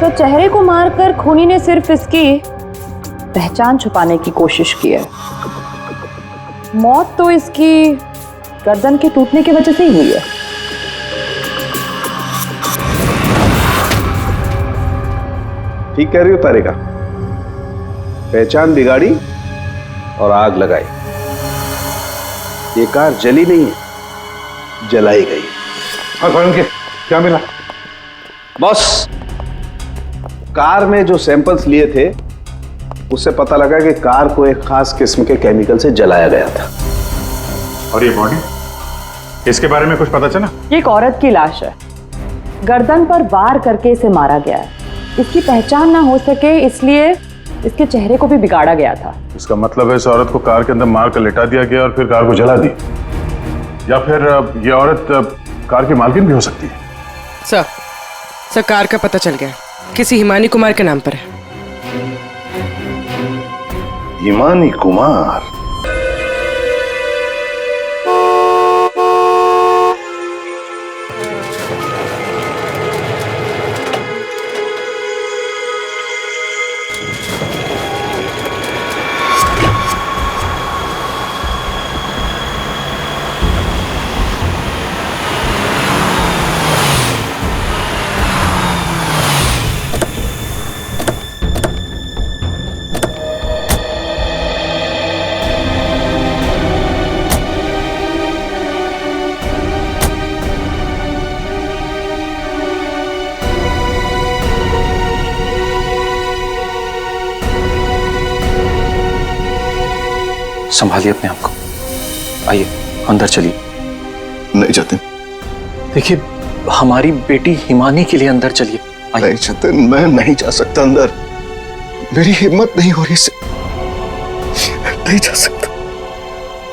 तो चेहरे को मारकर खूनी ने सिर्फ इसकी पहचान छुपाने की कोशिश की है। मौत तो इसकी गर्दन के टूटने की वजह से ही हुई है। ठीक कह रही हो तारिका, पहचान बिगाड़ी और आग लगाई। ये कार जली नहीं है, जलाई गई। क्या मिला? बॉस, कार में जो सैंपल्स लिए थे उससे पता लगा कि कार को एक खास किस्म के केमिकल से जलाया गया था। और ये बॉडी, इसके बारे में कुछ पता चला? ये एक औरत की लाश है। गर्दन पर वार करके इसे मारा गया है। इसकी पहचान ना हो सके इसलिए इसके चेहरे को भी बिगाड़ा गया था। इसका मतलब है इस औरत को कार के अंदर मार कर लिटा दिया गया और फिर कार को जला दी, या फिर ये औरत कार की मालकिन भी हो सकती है। सर कार का पता चल गया, किसी हिमानी कुमार के नाम पर है। हिमानी कुमार? संभालिए अपने आप को। आइए अंदर चलिए। नहीं जतिन। देखिए, हमारी बेटी हिमानी के लिए अंदर चलिए। नहीं जतिन, मैं नहीं जा सकता अंदर। मेरी हिम्मत नहीं हो रही से नहीं जा सकता।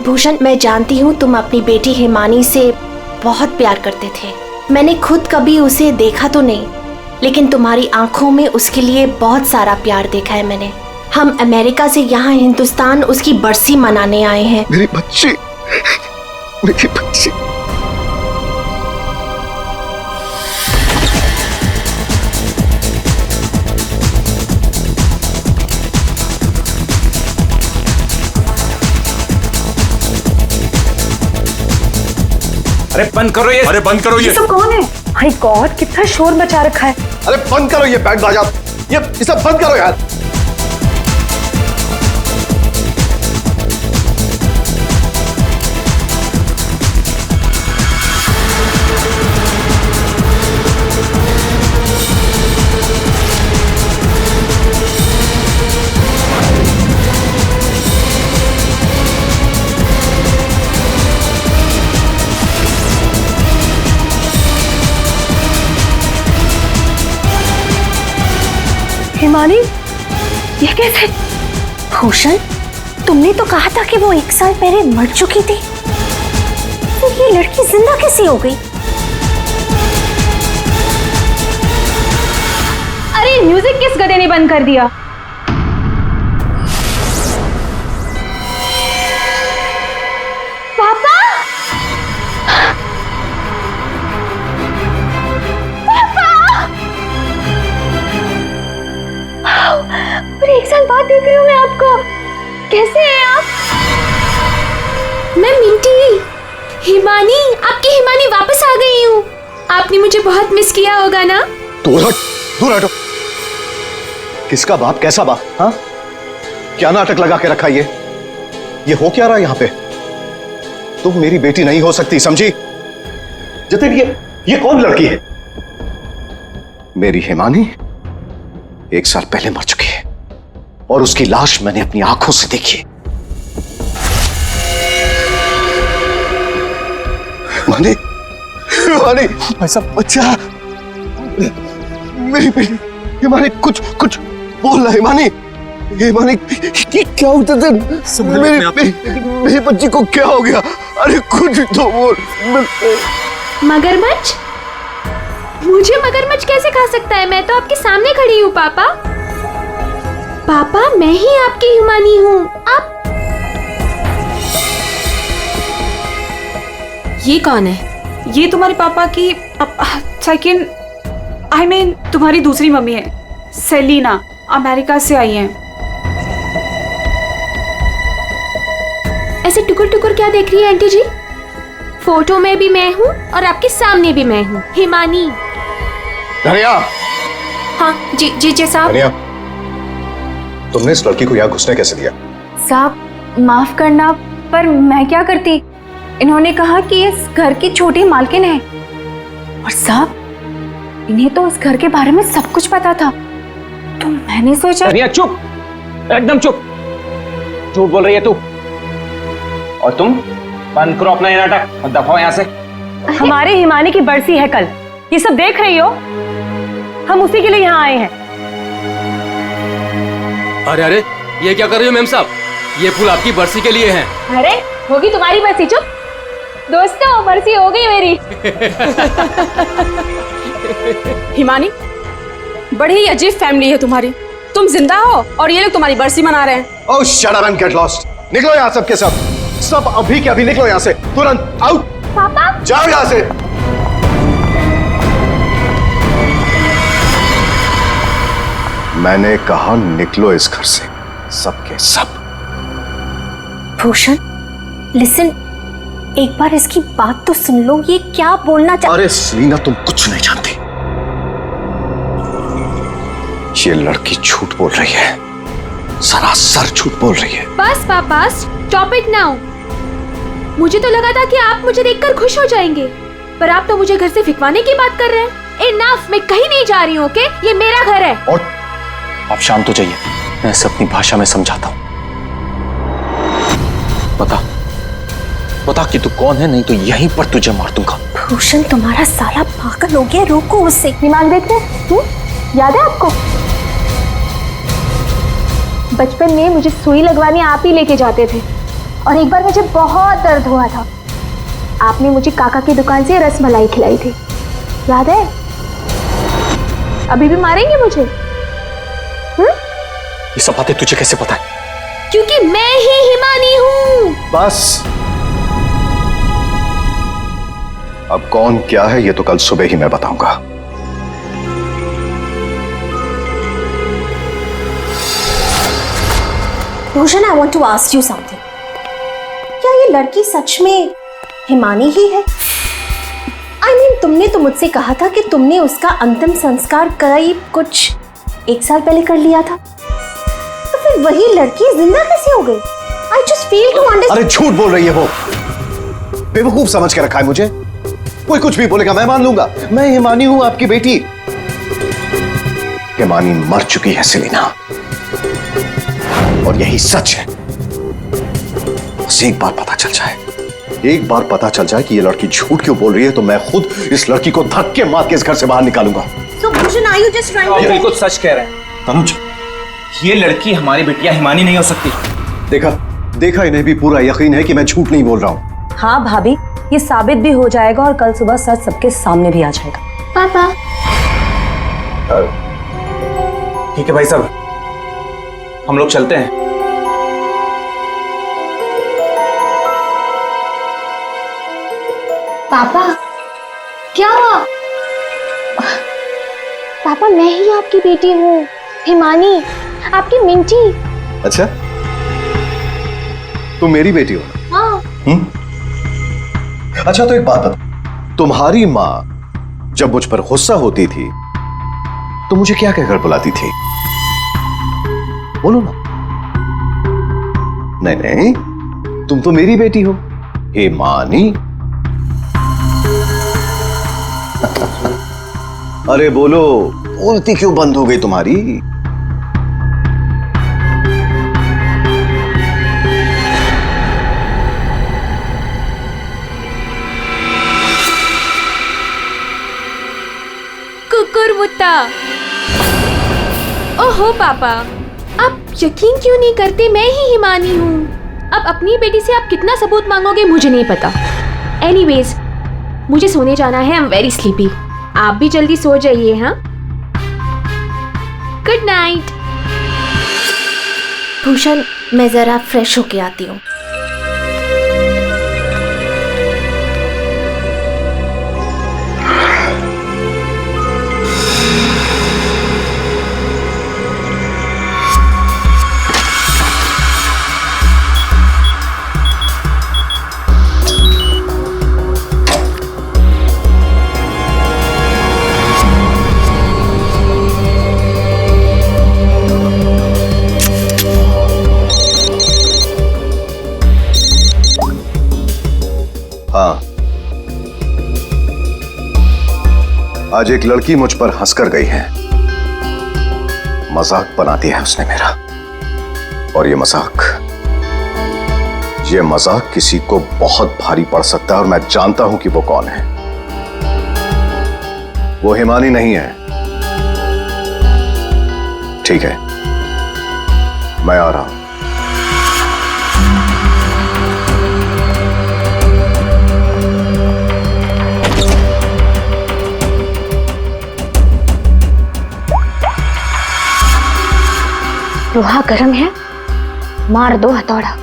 भूषण, मैं जानती हूँ तुम अपनी बेटी हिमानी से बहुत प्यार करते थे। मैंने खुद कभी उसे देखा तो नहीं, लेकिन तुम्हारी आंखों में उसके लिए बहुत सारा प्यार देखा है मैंने। हम अमेरिका से यहाँ हिंदुस्तान उसकी बरसी मनाने आए हैं। मेरी बच्ची, मेरी बच्ची। अरे बंद करो ये! अरे बंद करो ये! सब कौन है? माय गॉड, कितना शोर मचा रखा है। अरे बंद करो ये बैंड बाजा, ये सब बंद करो यार। हिमानी, ये कैसे? भूषण, तुमने तो कहा था कि वो 1 साल पहले मर चुकी थी, तो ये लड़की जिंदा कैसे हो गई? अरे म्यूजिक किस गधे ने बंद कर दिया? पापा! और 1 साल बाद देख रही हूँ मैं आपको। कैसे हैं आप? मैं मिंटी, हिमानी, आपकी हिमानी वापस आ गई हूँ। आपने मुझे बहुत मिस किया होगा ना? दूर हट, दूर हटो। किसका बाप, कैसा बाप? हाँ, क्या नाटक लगा के रखा ये हो क्या रहा यहाँ पे? तुम मेरी बेटी नहीं हो सकती, समझी? जतिन, ये कौन लड़की है? मेरी हिमानी 1 साल पहले मर चुकी है और उसकी लाश मैंने अपनी आंखों से देखी। हिमानी, हिमानी, ऐसा बच्चा, मेरी बेटी हिमानी, कुछ बोल रहा। हिमानी, हिमानी, ये क्या होता था? मेरी बच्ची को क्या हो गया? अरे कुछ तो बोल। मगरमच्छ? मुझे मगरमच्छ कैसे खा सकता है? मैं तो आपके सामने खड़ी हूँ पापा। पापा, मैं ही आपकी हिमानी हूँ। आप ये कौन है? ये तुम्हारे पापा की सेकंड आई मीन तुम्हारी दूसरी मम्मी है, सेलिना, अमेरिका से आई हैं। ऐसे टुकुर टुकुर क्या देख रही है आंटी जी? फोटो में भी मैं हूँ और आपके सामने भी मैं हूँ, हिमानी। धनिया। हाँ जी जी जी साहब। धनिया, तुमने इस लड़की को यहाँ घुसने कैसे दिया? साहब माफ करना, पर मैं क्या करती? इन्होंने कहा कि इस घर की छोटी मालकिन है, और साहब इन्हें तो इस घर के बारे में सब कुछ पता था, तो मैंने सोचा। धनिया चुप, एकदम चुप। झूठ बोल रही है तू। और तुम बंद करो अपना ये नाटक और दफाओ यहाँ से। हमारे हिमानी की बरसी है कल, ये सब देख रही हो? हम उसी के लिए यहाँ आए हैं। अरे अरे, ये क्या कर रही हो मेम साहब? ये फूल आपकी बरसी के लिए हैं। अरे होगी तुम्हारी बरसी, चुप। दोस्तों बरसी हो गई मेरी। हिमानी, बड़ी ही अजीब फैमिली है तुम्हारी। तुम जिंदा हो और ये लोग तुम्हारी बरसी मना रहे हैं। Oh shut up and get lost. निकलो यहाँ सब के सब। सब अभी के अभी निकलो यहाँ से, तुरंत आउट। पापा जाओ यहाँ से। मैंने कहा निकलो इस घर से, सब के सब। भूषण लिसन, एक बार इसकी बात तो सुन लो, ये क्या बोलना अरे सेलिना, तुम कुछ नहीं जानती। ये लड़की झूठ बोल रही है, सरासर झूठ बोल रही है। बस पापा, स्टॉप इट नाउ। मुझे तो लगा था कि आप मुझे देखकर खुश हो जाएंगे, पर आप तो मुझे घर से फिकवाने की बात कर रहे हैं। इनफ, मैं कहीं नहीं जा रही हूँ, ओके? ये मेरा घर है। और आप शांत हो जाइए, मैं इसे अपनी भाषा में समझाता हूँ। बता कि तू कौन है, नहीं तो यहीं पर तुझे मार दूंगा। भूषण तुम्हारा साला पागल हो गया, रोको उससे। दिमाग देखते याद है आपको? बचपन में मुझे सुई लगवाने आप ही लेके जाते थे, और एक बार मुझे बहुत दर्द हुआ था, आपने मुझे काका की दुकान से रसमलाई खिलाई थी, याद है? अभी भी मारेंगे मुझे? ये सब बातें तुझे कैसे पता है? क्योंकि मैं ही हिमानी हूँ। बस, अब कौन क्या है ये तो कल सुबह ही मैं बताऊंगा। Bhushan, I want to ask you something. क्या ये लड़की सच में हिमानी ही है? आई मीन, तुमने तो मुझसे कहा था कि तुमने उसका अंतिम संस्कार करीब कुछ 1 साल पहले कर लिया था, तो फिर वही लड़की जिंदा कैसे हो गई? I just feel to understand. अरे झूठ बोल रही है वो, बेवकूफ समझ के रखा है मुझे। कोई कुछ भी बोलेगा मैं मान लूंगा। मैं हिमानी हूं, आपकी बेटी। हिमानी मर चुकी है सेलिना, और यही सच है। बस एक बार पता चल जाए कि ये लड़की झूठ क्यों बोल रही है, तो मैं खुद इस लड़की को धक्के मार के इस घर से बाहर निकालूंगा। So Bhushan, are you just trying to? ये बिल्कुल सच कह रहे हैं तनुज। ये लड़की हमारी बिटिया हिमानी नहीं हो सकती। देखा इन्हें भी पूरा यकीन है कि मैं झूठ नहीं बोल रहा हूँ। हाँ भाभी, ये साबित भी हो जाएगा और कल सुबह सच सबके सामने भी आ जाएगा। पापा ठीक है भाई साहब, हम लोग चलते हैं। पापा क्या हुआ? पापा मैं ही आपकी बेटी हूँ, हिमानी, आपकी मिंटी। अच्छा, तुम मेरी बेटी हो? हाँ। अच्छा तो एक बात बता, तुम्हारी माँ जब मुझ पर गुस्सा होती थी तो मुझे क्या कहकर बुलाती थी? बोलो ना। नहीं, तुम तो मेरी बेटी हो, हिमानी। अरे बोलो, बोलती क्यों बंद हो गई तुम्हारी? कुकुरमुत्ता। ओहो पापा, आप यकीन क्यों नहीं करते मैं ही हिमानी हूँ? अब अपनी बेटी से आप कितना सबूत मांगोगे मुझे नहीं पता। एनीवेज, मुझे सोने जाना है, आई एम वेरी स्लीपी। आप भी जल्दी सो जाइए। हाँ, गुड नाइट। भूषण, मैं जरा फ्रेश होके आती हूँ। आज एक लड़की मुझ पर हंसकर गई है, मजाक बना दिया है उसने मेरा। और ये मजाक किसी को बहुत भारी पड़ सकता है, और मैं जानता हूं कि वो कौन है। वो हिमानी नहीं है। ठीक है, मैं आ रहा हूं। लोहा गर्म है, मार दो हथौड़ा।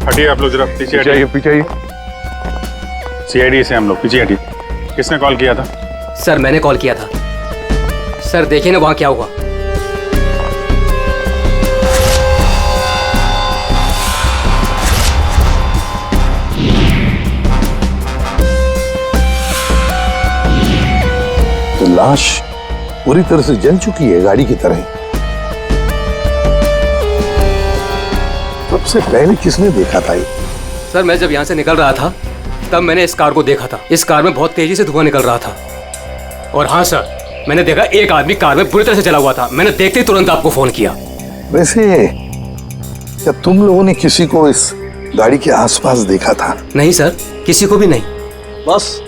हटिए आप लोग, जरा पीछे हटिए। पीछे आइए। सीआईडी से हम लोग, पीछे हटिए। किसने कॉल किया था? सर मैंने कॉल किया था। सर देखिए ना वहां क्या हुआ। तो लाश पूरी तरह से जल चुकी है, गाड़ी की तरह। सबसे पहले किसने देखा था ये? सर मैं जब यहाँ से निकल रहा था तब मैंने इस कार को देखा था। इस कार में बहुत तेजी से धुआं निकल रहा था। और हाँ सर, मैंने देखा एक आदमी कार में बुरी तरह से जला हुआ था। मैंने देखते ही तुरंत आपको फोन किया। वैसे क्या तुम लोगों ने किसी को इस गाड़ी के आसपास देखा था? नहीं सर, किसी को भी नहीं। बस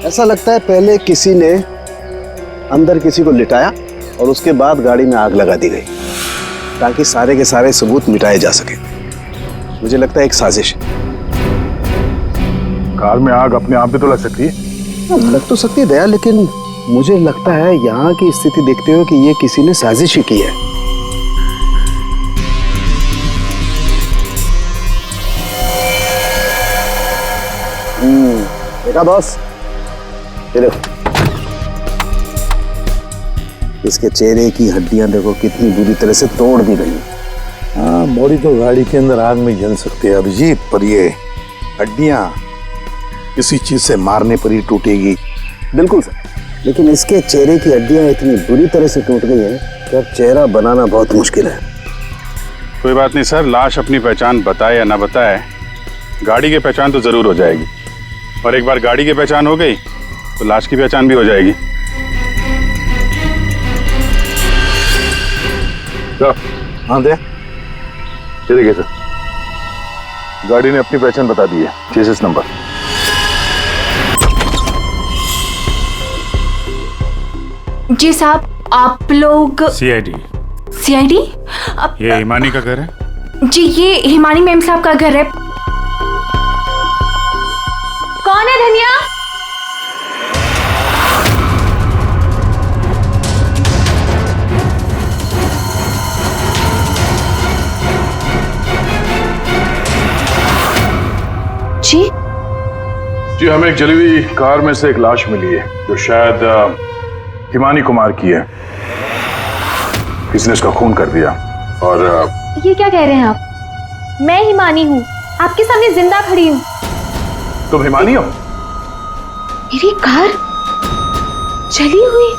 ऐसा लगता है पहले किसी ने अंदर किसी को लिटाया और उसके बाद गाड़ी में आग लगा दी गई, ताकि सारे के सारे सबूत मिटाए जा सके। मुझे लगता है एक साजिश है। कार में आग अपने आप भी तो लग सकती है। लग तो सकती है दया, लेकिन मुझे लगता है यहाँ की स्थिति देखते हुए कि ये किसी ने साजिश ही की है। देखा बॉस, ये देखो इसके चेहरे की हड्डियां देखो कितनी बुरी तरह से तोड़ दी गई। हाँ, बॉडी तो गाड़ी के अंदर आग में जल सकती है अभिजीत, पर ये हड्डियां किसी चीज से मारने पर ही टूटेगी। बिल्कुल सर, लेकिन इसके चेहरे की हड्डियां इतनी बुरी तरह से टूट गई हैं कि अब चेहरा बनाना बहुत मुश्किल है। कोई बात नहीं सर, लाश अपनी पहचान बताए या ना बताए, गाड़ी की पहचान तो जरूर हो जाएगी। और एक बार गाड़ी की पहचान हो गई तो लाश की पहचान भी हो जाएगी। हाँ दे, ये देखिए सर, गाड़ी ने अपनी पहचान बता दी है। Chassis number. जी साहब, आप लोग सीआईडी। सीआईडी? ये हिमानी का घर है? जी ये हिमानी मैम साहब का घर है। कौन है धनिया? जी हमें एक जली हुई कार में से एक लाश मिली है जो शायद हिमानी कुमार की है। किसी ने इसका खून कर दिया। और ये क्या कह रहे हैं आप? मैं हिमानी हूँ, आपके सामने जिंदा खड़ी हूँ। तुम हिमानी हो? मेरी कार जली हुई?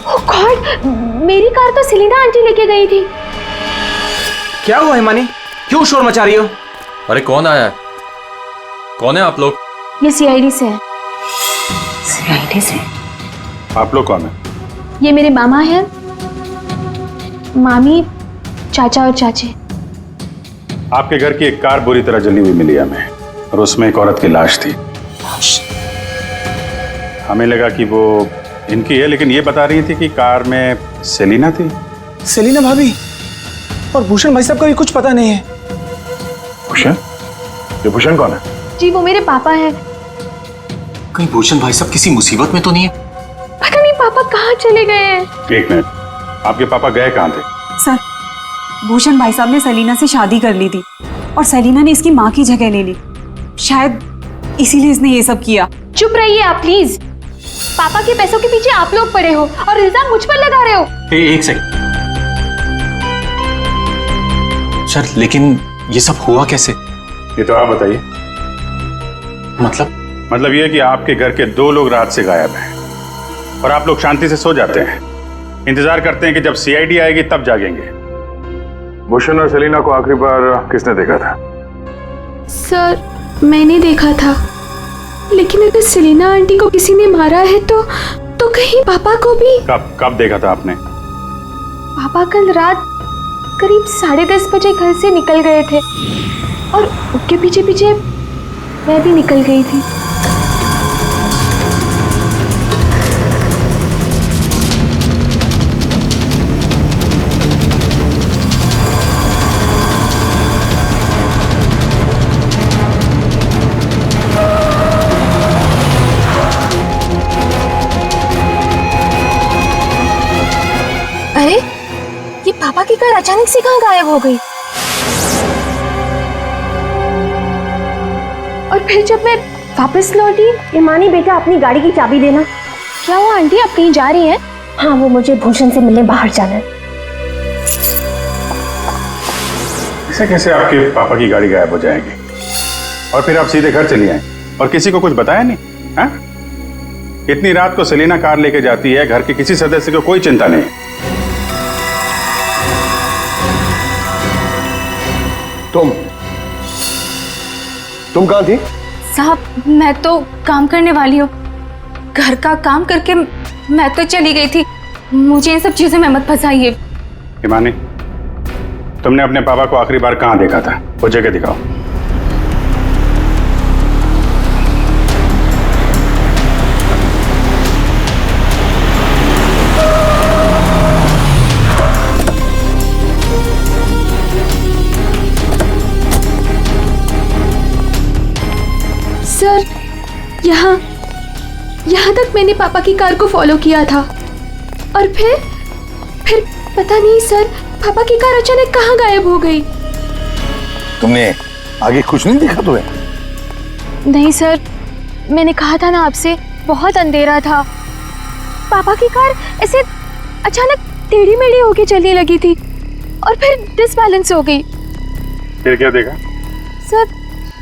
ओह गॉड, मेरी कार तो सेलिना आंटी लेके गई थी। क्या हुआ हिमानी, क्यों शोर मचा रही हो? अरे कौन आया है? कौन है आप लोग? ये सीआईडी से है। सीआईडी से? आप लोग कौन है? ये मेरे मामा हैं, मामी, चाचा और चाची। आपके घर की एक कार बुरी तरह जली हुई मिली हमें, और उसमें एक औरत की लाश थी। हमें लगा कि वो इनकी है, लेकिन ये बता रही थी कि कार में सेलिना थी। सेलिना भाभी और भूषण भाई साहब का भी कुछ पता नहीं है। भूषण? ये भूषण कौन है? जी वो मेरे पापा हैं। कहीं भूषण भाई साहब किसी मुसीबत में तो नहीं है? पता नहीं पापा कहाँ चले गए हैं? एक मिनट, आपके पापा गए कहाँ थे? सर, भूषण भाई साहब ने सलीना से शादी कर ली थी और सलीना ने इसकी माँ की जगह ले ली। शायद इसीलिए इसने ये सब किया। चुप रहिए आप प्लीज। पापा के पैसों के पीछे आप लोग पड़े हो और इल्जाम मुझ पर लगा रहे हो। एक सेकंड सर, लेकिन ये सब हुआ कैसे? ये तो आप बताइए। मतलब ये कि आपके घर के 2 लोग रात से गायब हैं और आप लोग शांति से सो जाते हैं, इंतजार करते हैं कि जब सीआईडी आएगी तब जागेंगे। भूषण और सलीना को आखिरी बार किसने देखा था? सर, मैंने देखा था, लेकिन अगर सलीना आंटी को किसी ने मारा है तो कहीं पापा को भी। कब देखा था आपने? पापा कल रात करीब 10:30 बजे घर से निकल गए थे और उनके पीछे पीछे मैं भी निकल गई थी। अरे, ये पापा की कार अचानक से कहाँ गायब हो गई? और फिर जब मैं वापस लौटी, ईमानी बेटा अपनी गाड़ी की चाबी देना। क्या हुआ आंटी, आप कहीं जा रही हैं? हाँ, वो मुझे भूषण से मिलने बाहर जाना है। ऐसे कैसे आपके पापा की गाड़ी गायब हो जाएगी और फिर आप सीधे घर चली आए और किसी को कुछ बताया नहीं? हाँ? इतनी रात को सलीना कार लेके जाती है, घर के किसी सदस्य को कोई चिंता नहीं। तुम कहाँ थी? साहब, मैं तो काम करने वाली हूँ। घर का काम करके मैं तो चली गई थी। मुझे इन सब चीजों में मत फंसाइए। हिमानी, तुमने अपने पापा को आखिरी बार कहाँ देखा था? वो जगह दिखाओ। सर, यहाँ तक मैंने पापा की कार को फॉलो किया था और फिर पता नहीं सर, पापा की कार अचानक कहाँ गायब हो गई। तुमने आगे कुछ नहीं देखा तुम्हें? नहीं सर, मैंने कहा था ना आपसे, बहुत अंधेरा था। पापा की कार ऐसे अचानक टेढ़ी मेढ़ी होके चलने लगी थी और फिर डिसबैलेंस हो गई। फिर क्या देखा? सर,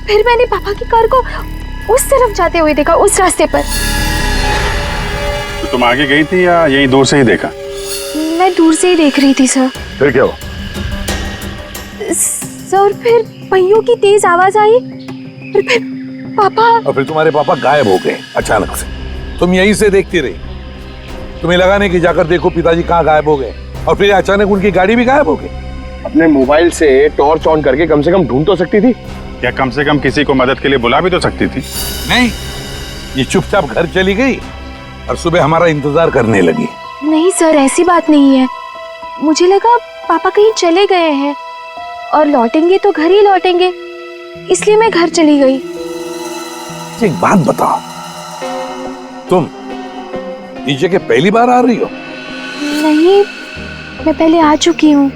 फिर मैंने पापा की कार को उस तरफ जाते हुए देखा, उस रास्ते पर। तो तुम आगे गई थी या यहीं दूर से ही देखा? मैं दूर से ही देख रही थी सर। फिर क्या हुआ? सर, फिर पहियों की तेज आवाज आई और फिर पापा। और फिर तुम्हारे पापा गायब हो गए अचानक से। तुम यहीं से देखती रही। तुम्हें लगा नहीं कि जाकर देखो पिताजी कहाँ गायब हो गए, और फिर अचानक उनकी गाड़ी भी गायब हो गई। अपने मोबाइल से टॉर्च ऑन करके कम से कम ढूंढ तो सकती थी। या कम से कम किसी को मदद के लिए बुला भी तो सकती थी। नहीं, ये चुपचाप घर चली गई और सुबह हमारा इंतजार करने लगी। नहीं सर, ऐसी बात नहीं है। मुझे लगा पापा कहीं चले गए हैं और लौटेंगे तो घर ही लौटेंगे, इसलिए मैं घर चली गई। एक बात बताओ, तुम इस जगह पहली बार आ रही हो? नहीं, मैं पहले आ चुकी हूँ।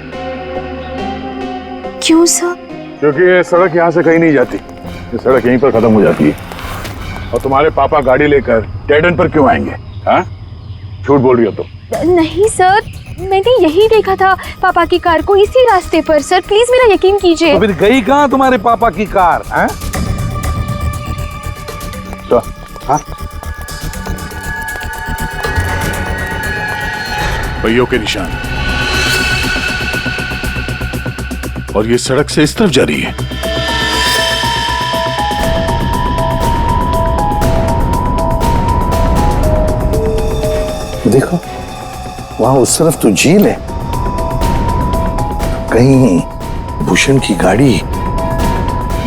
क्यों सर? क्योंकि ये सड़क यहाँ से कहीं नहीं जाती, ये सड़क यहीं पर खत्म हो जाती है। और तुम्हारे पापा गाड़ी लेकर डेड एंड पर क्यों आएंगे? हाँ, झूठ बोल रही हो तुम। नहीं सर, मैंने यही देखा था पापा की कार को, इसी रास्ते पर। सर प्लीज मेरा यकीन कीजिए। तो फिर गई कहाँ तुम्हारे पापा की कार? हाँ? तो हाँ, पहियों के निशान, और ये सड़क से इस तरफ जा रही है। देखो वहां उस तरफ तो झील है, कहीं भूषण की गाड़ी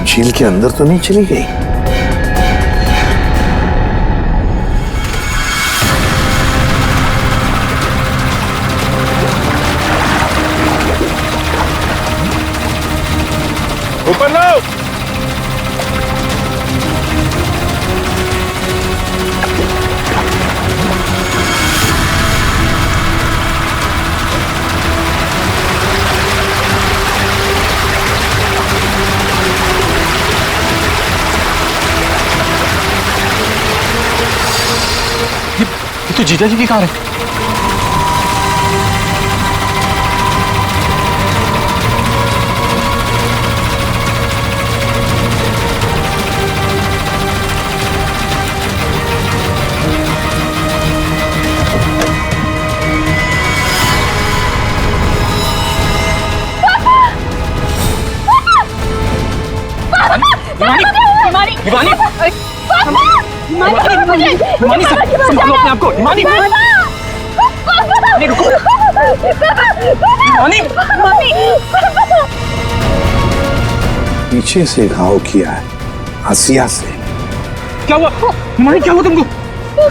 झील के अंदर तो नहीं चली गई? ऊपर लो। जीजा जी की कार है। हिमानी, हिमानी संभालो अपने आप को। हिमानी, हिमानी, पीछे से घाव किया है, हसिया से। क्या हुआ हिमानी, क्या हुआ तुमको?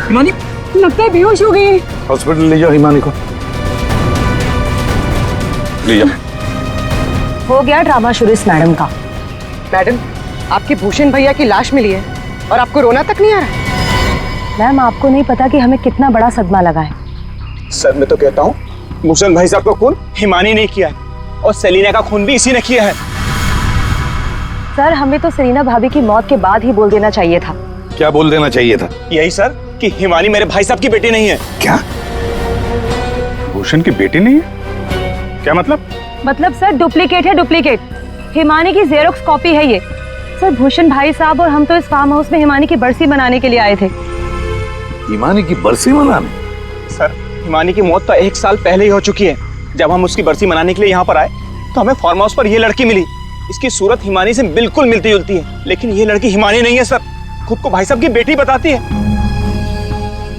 हिमानी लगता है बेहोश हो गई। हॉस्पिटल ले जाओ हिमानी को, ले जाओ। हो गया ड्रामा शुरू इस मैडम का। मैडम, आपके भूषण भैया की लाश मिली है और आपको रोना तक नहीं आ रहा? मैम, आपको नहीं पता कि हमें कितना बड़ा सदमा लगा है। सर मैं तो कहता हूँ भूषण भाई साहब का खून हिमानी ने किया है और सेलिना का खून भी इसी ने किया है। सर, हमें तो सेलिना भाभी की मौत के बाद ही बोल देना चाहिए था। क्या बोल देना चाहिए था? यही सर कि हिमानी मेरे भाई साहब की बेटी नहीं है। क्या? भूषण की बेटी नहीं है? क्या मतलब? मतलब सर, डुप्लीकेट है, डुप्लीकेट। हिमानी की जेरोक्स कॉपी है ये। सर, भूषण भाई साहब और हम तो इस फार्म हाउस में हिमानी की बरसी मनाने के लिए आए थे। हिमानी की बरसी मनाने? सर, हिमानी की मौत तो 1 साल पहले ही हो चुकी है। जब हम उसकी बरसी मनाने के लिए यहाँ पर आए तो हमें फार्म हाउस पर ये लड़की मिली। इसकी सूरत हिमानी से बिल्कुल मिलती जुलती है, लेकिन ये लड़की हिमानी नहीं है सर। खुद को भाई साहब की बेटी बताती है।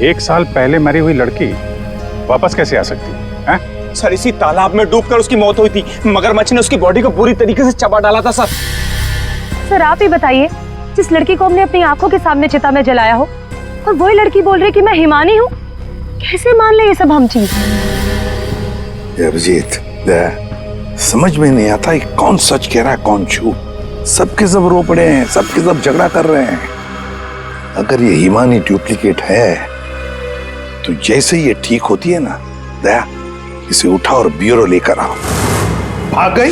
1 साल पहले मरी हुई लड़की वापस कैसे आ सकती है? सर, इसी तालाब में डूबकर उसकी मौत हुई थी। मगरमच्छ ने उसकी बॉडी को पूरी तरीके से चबा डाला था सर। सर, आप ही बताइए, जिस लड़की को हमने अपनी आंखों के सामने चिता में जलाया हो, और वही लड़की बोल रही कि मैं हिमानी हूँ। कैसे मान ले ये सब हम चीज? अभिजीत, समझ में नहीं आता कि कौन सच कह रहा है कौन झूठ। सबके सब रो पड़े हैं, सबके सब झगड़ा कर रहे हैं। अगर ये हिमानी डुप्लीकेट है तो जैसे ये ठीक होती है ना, दया इसे उठा और ब्यूरो लेकर आओ। भाग गई?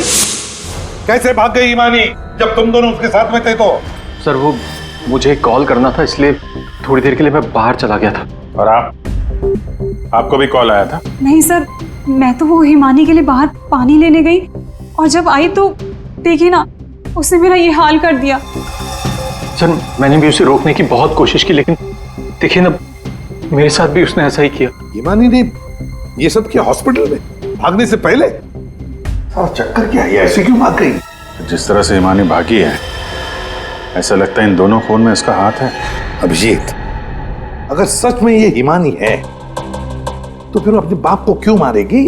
कैसे भाग गई हिमानी जब तुम दोनों उसके साथ में थे? तो सर वो मुझे कॉल करना था, इसलिए थोड़ी देर के लिए मैं बाहर चला गया था। और आपको भी कॉल आया था? नहीं सर, मैं तो वो हिमानी के लिए बाहर पानी लेने गई और जब आई तो देखिए ना, उसने मेरा ये हाल कर दिया। सर मैंने भी उसे रोकने की बहुत कोशिश की, लेकिन देखिए ना, मेरे साथ भी उसने ऐसा ही किया। हिमानी ने ये सब किया हॉस्पिटल में भागने से पहले? और चक्कर क्या है, ऐसे क्यों भाग गई? जिस तरह से हिमानी भागी है, ऐसा लगता है इन दोनों खून में इसका हाथ है। अभिजीत, अगर सच में ये हिमानी है तो फिर अपने बाप को क्यों मारेगी?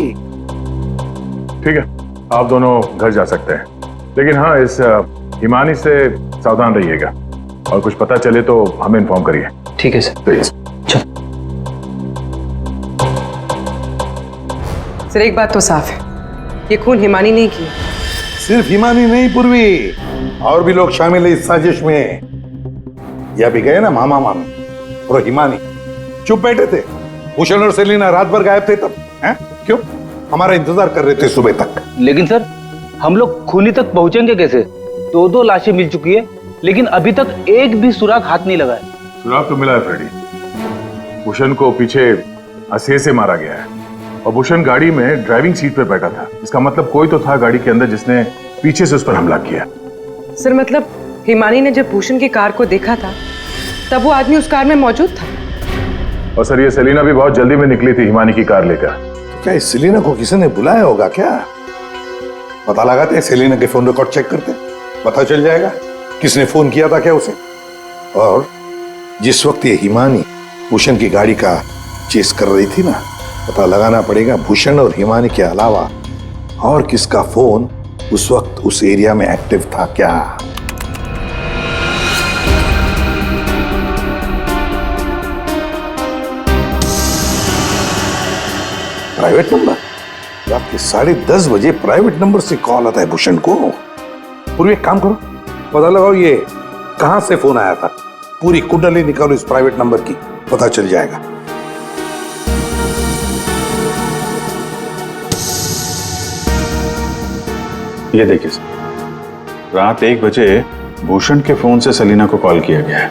ठीक है, आप दोनों घर जा सकते हैं, लेकिन हाँ, इस हिमानी से सावधान रहिएगा और कुछ पता चले तो हमें इन्फॉर्म करिए। ठीक है सर। प्लीज। सर, एक बात तो साफ है, ये खून हिमानी नहीं की। सिर्फ हिमानी नहीं पूर्वी, और भी लोग शामिल है इस साजिश में। यह भी गए ना मामा मामी और हिमानी चुप बैठे थे। भूषण और सेलिना रात भर गायब थे तब, हैं? क्यों? हमारा इंतजार कर रहे थे सुबह तक। लेकिन सर, हम लोग खूनी तक पहुंचेंगे कैसे? 2 लाशें मिल चुकी है, लेकिन अभी तक एक भी सुराग हाथ नहीं लगा है। सुराग तो मिला है फ्रेडी। भूषण को पीछे हंसे से मारा गया है और भूषण गाड़ी में ड्राइविंग सीट पर बैठा था। इसका मतलब कोई तो था गाड़ी के अंदर जिसने पीछे से उस पर हमला किया। सर मतलब हिमानी ने जब भूषण की कार को देखा था तब वो आदमी उस कार में मौजूद था। और सर, ये सेलिना भी बहुत जल्दी में निकली थी हिमानी की कार लेकर। तो क्या इस सेलिना को किसी ने बुलाया होगा क्या? पता लगाते हैं, सेलिना के फोन रिकॉर्ड चेक करते हैं, पता चल जाएगा किसने फोन किया था क्या उसे। और जिस वक्त ये हिमानी भूषण की गाड़ी का चेस कर रही थी ना, पता लगाना पड़ेगा भूषण और हिमानी के अलावा और किसका फोन उस वक्त उस एरिया में एक्टिव था क्या। Private number? रात के 10:30 बजे प्राइवेट नंबर से कॉल आता है भूषण को। पूरी एक काम करो, पता लगाओ ये कहां से फोन आया था। पूरी कुंडली निकालो इस प्राइवेट नंबर की, पता चल जाएगा। ये देखिए सर, रात 1 बजे भूषण के फोन से सेलिना को कॉल किया गया है।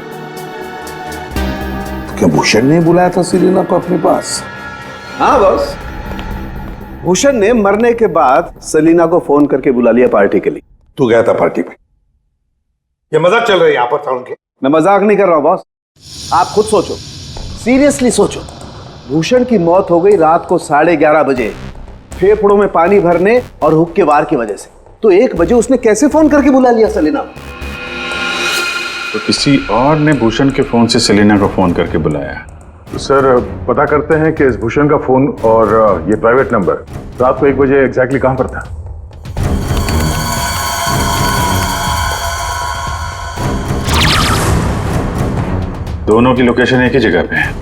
क्या भूषण ने बुलाया था सेलिना को अपने पास? हाँ बॉस, भूषण ने मरने के बाद सेलिना को फोन करके बुला लिया पार्टी के लिए। तू गया था पार्टी में? ये मजाक चल रहा है यहाँ पर था उनके? मैं मजाक नहीं कर रहा हूं बॉस, आप खुद सोचो, सीरियसली सोचो। भूषण की मौत हो गई रात को 11:30 बजे, फेफड़ों में पानी भरने और हुक्के के वार की वजह से। तो 1 बजे उसने कैसे फोन करके बुला लिया सेलिना को? तो किसी और ने भूषण के फोन से सेलिना को फोन करके बुलाया। तो सर पता करते हैं कि इस भूषण का फोन और ये प्राइवेट नंबर रात को 1 बजे एग्जैक्टली कहां पर था? दोनों की लोकेशन एक ही जगह पे है।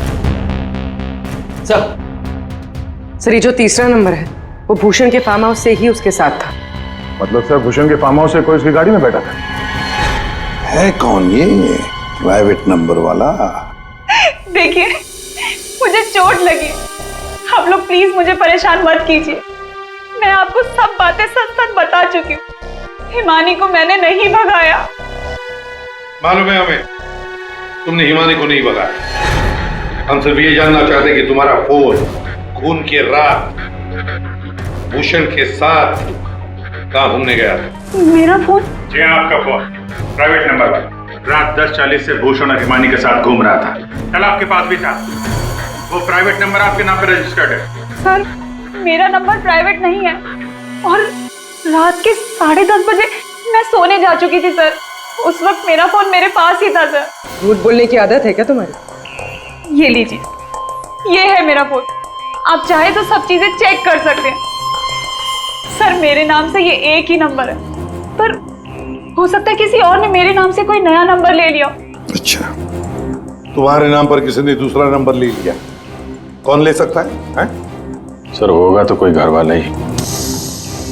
सर ये जो तीसरा नंबर है वो भूषण के फार्म हाउस से ही उसके साथ था। मतलब सर भूषण के फार्म हाउस से कोई उसकी गाड़ी में बैठा था? है कौन ये प्राइवेट नंबर वाला? देखिए मुझे चोट लगी, आप लोग प्लीज मुझे परेशान मत कीजिए। मैं आपको सब बातें सच सच बता चुकी हूँ। हिमानी को मैंने नहीं भगाया। मालूम है हमें, तुमने हिमानी को नहीं भगाया। हम सिर्फ ये जानना चाहते कि तुम्हारा फोन खून की रात भूषण के साथ कहाँ घूमने गया था? मेरा फोन? जी हाँ, आपका फोन प्राइवेट नंबर पर रात 10:40 से भूषण और हिमानी के साथ घूम रहा था। कल आपके पास भी था। वो प्राइवेट नंबर आपके नाम पर रजिस्टर्ड है। सर मेरा नंबर प्राइवेट नहीं है और रात के 10:30 बजे मैं सोने जा चुकी थी सर। उस वक्त मेरा फोन मेरे पास ही था सर। झूठ बोलने की आदत है क्या तुम्हारी? ये लीजिए, ये है मेरा फोन। आप चाहे तो सब चीजें चेक कर सकते हैं। सर मेरे नाम से ये एक ही नंबर है, पर हो सकता है किसी और ने मेरे नाम से कोई नया नंबर ले लिया। अच्छा, तुम्हारे नाम पर किसी ने दूसरा नंबर ले लिया? कौन ले सकता है? सर होगा तो कोई घर वाला ही,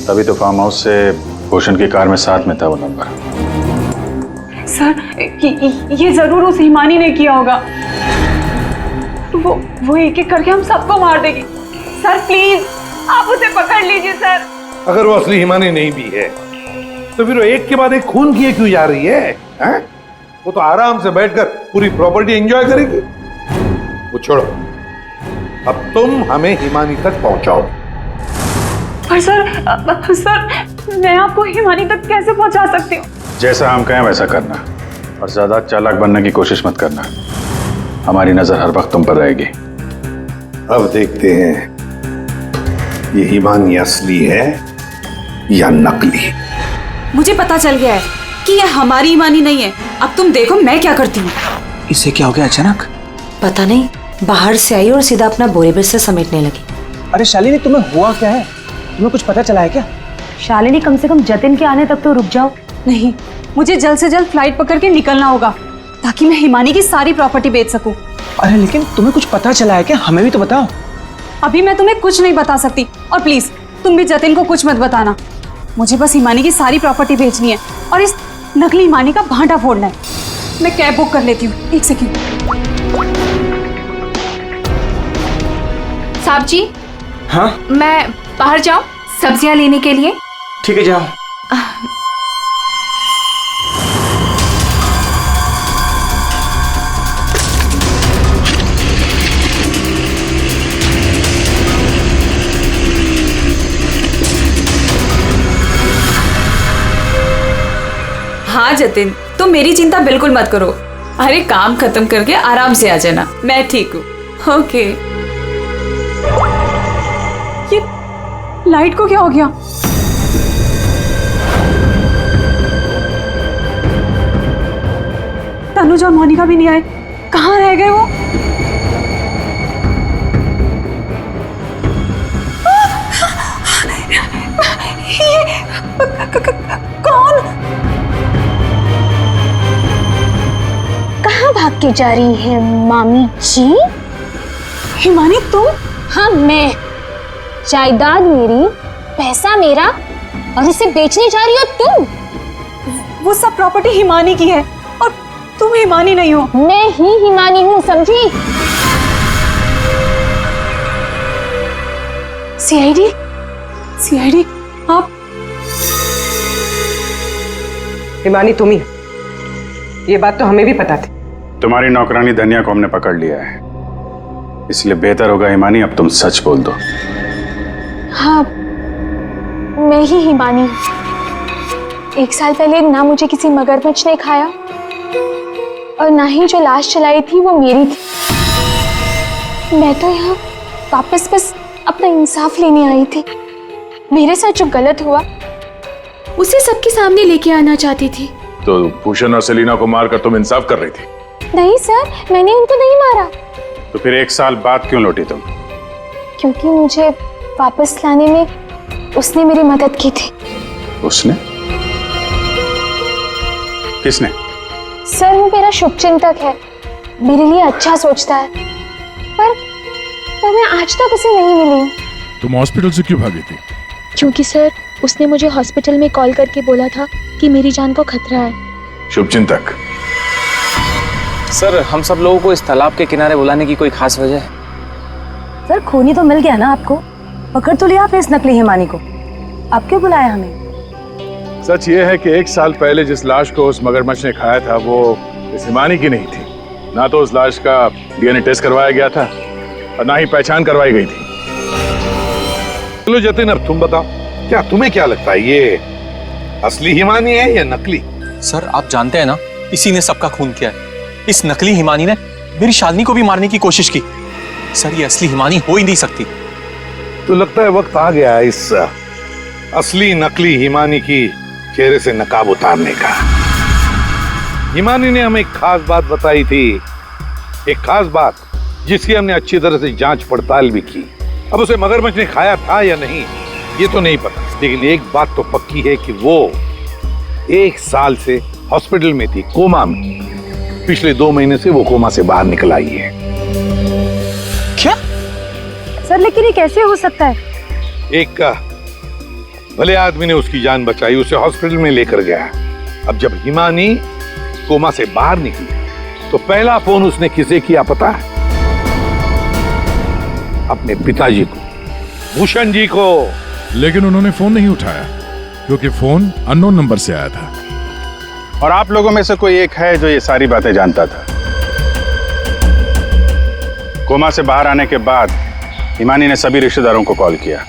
तभी तो फार्म हाउस से भूषण की कार में साथ में था वो नंबर। सर ये जरूर उस हिमानी ने किया होगा। वो एक एक करके हम सबको मार देगी। सर प्लीज आप उसे पकड़ लीजिए सर। अगर वो असली हिमानी नहीं भी है तो फिर वो एक के बाद एक खून किए क्यों जा रही है? वो तो आराम से बैठकर पूरी प्रॉपर्टी एंजॉय करेगी। वो छोड़ो, अब तुम हमें हिमानी तक पहुंचाओ। पर सर मैं आपको हिमानी तक कैसे पहुंचा सकती हूँ? जैसा हम कहें वैसा करना और ज्यादा चालाक बनने की कोशिश मत करना। हमारी नजर हर वक्त तुम पर रहेगी। अब देखते हैं ये हिमानी असली है या नकली। मुझे पता चल गया है कि ये हमारी हिमानी नहीं है। अब तुम देखो मैं क्या करती हूँ। इसे क्या हो गया अचानक? पता नहीं, बाहर से आई और सीधा अपना बोरे बिस्तर समेटने लगी। अरे शालिनी तुम्हें हुआ क्या है? तुम्हें कुछ पता चला है क्या? शालिनी कम से कम जतिन के आने तक तो रुक जाओ। नहीं, मुझे जल्द से जल्द फ्लाइट पकड़ के निकलना होगा ताकि मैं हिमानी की सारी प्रॉपर्टी बेच सकूं। अरे लेकिन तुम्हें कुछ पता चला है क्या? हमें भी तो बताओ। अभी मैं तुम्हें कुछ नहीं बता सकती और प्लीज तुम भी जतिन को कुछ मत बताना। मुझे बस हिमानी की सारी प्रॉपर्टी बेचनी है और इस नकली हिमानी का भांटा फोड़ना है। मैं कैब बुक कर लेती हूँ, 1 सेकेंड। साहब जी, हाँ मैं बाहर जाऊं सब्जियां लेने के लिए? ठीक है, जाओ। हाँ जतिन, तुम मेरी चिंता बिल्कुल मत करो। अरे काम खत्म करके आराम से आ जाना, मैं ठीक हूँ। ओके। ये लाइट को क्या हो गया? तनुज और मोनिका भी नहीं आए, कहाँ रह गए वो? कौन? कहाँ भाग के जा रही है मामी जी? हिमानी तुम? हाँ मैं। जायदाद मेरी, पैसा मेरा और उसे बेचने जा रही हो तुम? वो सब प्रॉपर्टी हिमानी की है और तुम हिमानी नहीं हो। मैं ही हिमानी हूँ, समझी? सीआईडी? सीआईडी आप? हिमानी तुम ही, ये बात तो हमें भी पता थी। तुम्हारी नौकरानी धनिया को हमने पकड़ लिया है, इसलिए बेहतर होगा हिमानी अब तुम सच बोल दो। हाँ, मैं ही हिमानी हूँ। 1 साल पहले ना मुझे किसी मगरमच्छ ने खाया और ना ही जो लाश चलाई थी वो मेरी थी। मैं तो यहाँ वापस बस अपना इंसाफ लेने आई थी। मेरे साथ जो गलत हुआ उसे सबके सामने लेके आना चाहती थी। तो भूषण और सेलिना को मारकर तुम इंसाफ कर रही थी? नहीं सर, मैंने उनको नहीं मारा। तो फिर 1 साल बाद क्यों लौटी तुम? क्योंकि मुझे वापस लाने में उसने मेरी मदद की थी। उसने? किसने? सर, वो मेरा शुभचिंतक है, मेरे लिए अच्छा सोचता है, पर मैं आज तक उसे नहीं मिली हूँ। तुम हॉस्पिटल से क्यों भागी थी? क्योंकि सर, उसने मुझे हॉस्पिटल में कॉल करके बोला था कि मेरी जान को खतरा है। शुभचिंतक? सर, हम सब लोगों को इस तालाब के किनारे बुलाने की कोई खास वजह है? सर खूनी तो मिल गया ना आपको, पकड़ तो लिया आपने इस नकली हिमानी को, आप क्यों बुलाया हमें? सच ये है कि 1 साल पहले जिस लाश को उस मगरमच्छ ने खाया था वो इस हिमानी की नहीं थी। ना तो उस लाश का डीएनए टेस्ट करवाया गया था और ना ही पहचान करवाई गई थी। चलो जतिन, अब तुम बताओ, क्या तुम्हें क्या लगता है, ये असली हिमानी है या नकली? सर आप जानते हैं ना, इसी ने सबका खून किया है। इस नकली हिमानी ने मेरी शालिनी को भी मारने की कोशिश की। सर ये असली हिमानी हो ही नहीं सकती। तो लगता है वक्त आ गया इस असली नकली हिमानी की चेहरे से नकाब उतारने का। हिमानी ने हमें एक खास बात बताई थी, एक खास बात जिसकी हमने अच्छी तरह से जांच पड़ताल भी की। अब उसे मगरमच्छ ने खाया था या नहीं ये तो नहीं पता, लेकिन एक बात तो पक्की है कि वो 1 साल से हॉस्पिटल में थी, कोमा में। पिछले 2 महीने से वो कोमा से बाहर निकल आई है। क्या? सर लेकिन ये कैसे हो सकता है? एक भले आदमी ने उसकी जान बचाई, उसे हॉस्पिटल में लेकर गया। अब जब हिमानी कोमा से बाहर निकली तो पहला फोन उसने किसे किया पता है? अपने पिताजी को, भूषण जी को। लेकिन उन्होंने फोन नहीं उठाया क्योंकि फोन अननोन नंबर से आया था। और आप लोगों में से कोई एक है जो ये सारी बातें जानता था। कोमा से बाहर आने के बाद हिमानी ने सभी रिश्तेदारों को कॉल किया।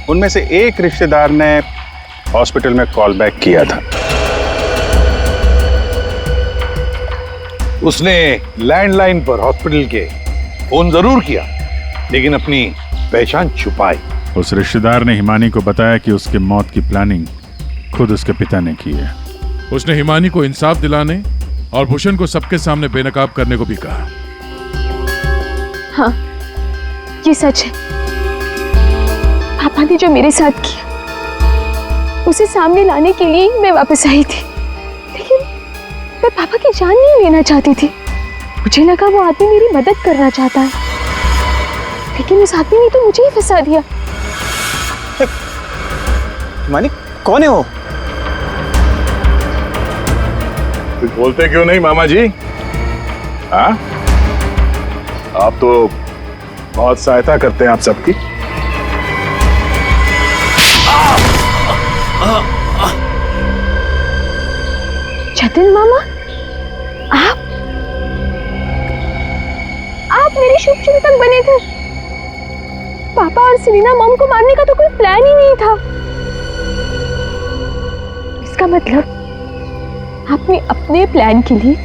उनमें से एक रिश्तेदार ने हॉस्पिटल में कॉल बैक किया था। उसने लैंडलाइन पर हॉस्पिटल के फोन जरूर किया, लेकिन अपनी पहचान छुपाई। उस रिश्तेदार ने हिमानी को बताया कि उसके मौत की प्लानिंग खुद उसके पिता ने की है। उसने हिमानी को इंसाफ दिलाने और भूषण को सबके सामने बेनकाब करने को भी कहा। हाँ, ये सच है। पापा ने जो मेरे साथ किया उसे सामने लाने के लिए मैं वापस आई थी, लेकिन मैं पापा की जान नहीं लेना चाहती थी। मुझे लगा वो आदमी मेरी मदद करना चाहता है, लेकिन उस आदमी ने तो मुझे ही फंसा दिया। हिमानी कौन है वो? कुछ बोलते क्यों नहीं मामा जी? हाँ, आप तो बहुत सहायता करते हैं आप सबकी। जतिन मामा, आप मेरे शुभचिंतक बने थे। पापा और सेलिना मॉम को मारने का तो कोई प्लान ही नहीं था। इसका मतलब आपने अपने प्लान के लिए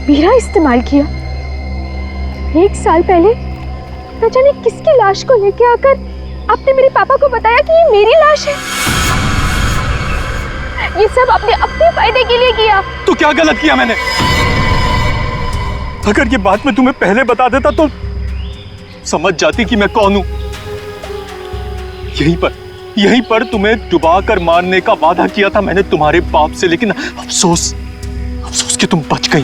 मेरा इस्तेमाल किया। 1 साल पहले न जाने किसकी लाश को लेके आकर आपने मेरे पापा को बताया कि ये मेरी लाश है। ये सब आपने अपने फायदे के लिए किया। तो क्या गलत किया मैंने? अगर ये बात मैं तुम्हें पहले बता देता तो समझ जाती कि मैं कौन हूं। यहीं पर तुम्हें डुबा कर मारने का वादा किया था मैंने तुम्हारे बाप से, लेकिन अफसोस कि तुम बच गई।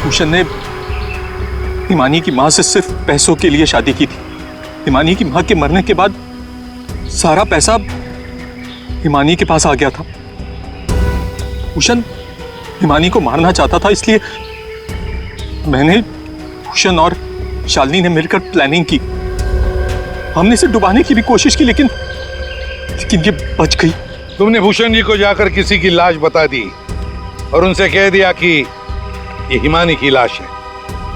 भूषण ने हिमानी की मां से सिर्फ पैसों के लिए शादी की थी। हिमानी की मां के मरने के बाद सारा पैसा हिमानी के पास आ गया था। भूषण हिमानी को मारना चाहता था, इसलिए मैंने, भूषण और शालिनी ने मिलकर प्लानिंग की। हमने इसे डुबाने की भी कोशिश की, लेकिन ये बच गई। तुमने भूषण जी को जाकर किसी की लाश बता दी और उनसे कह दिया कि ये हिमानी की लाश है,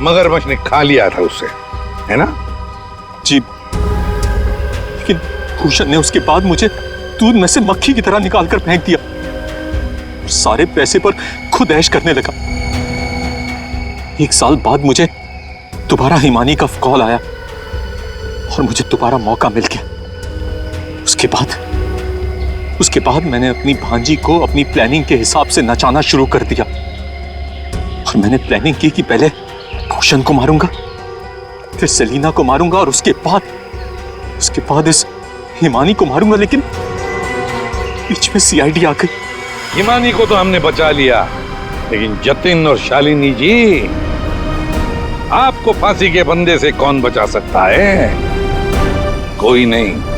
मगरमच्छ ने खा लिया था उससे, है ना? जी, लेकिन भूषण ने उसके बाद मुझे दूध में से मक्खी की तरह निकालकर फेंक दिया। सारे पैसे पर खुद ऐश करने लगा। 1 साल बाद मुझे दोबारा हिमानी का कॉल आया और मुझे दोबारा मौका मिल गया। उसके बाद मैंने अपनी भांजी को अपनी प्लानिंग के हिसाब से नचाना शुरू कर दिया। और मैंने प्लानिंग की कि पहले भूषण को मारूंगा, फिर सेलिना को मारूंगा और उसके बाद इस हिमानी को मारूंगा, लेकिन बीच में सीआईडी आ गई। हिमानी को तो हमने बचा लिया, लेकिन जतिन और शालिनी जी, आपको फांसी के बंदे से कौन बचा सकता है? कोई नहीं।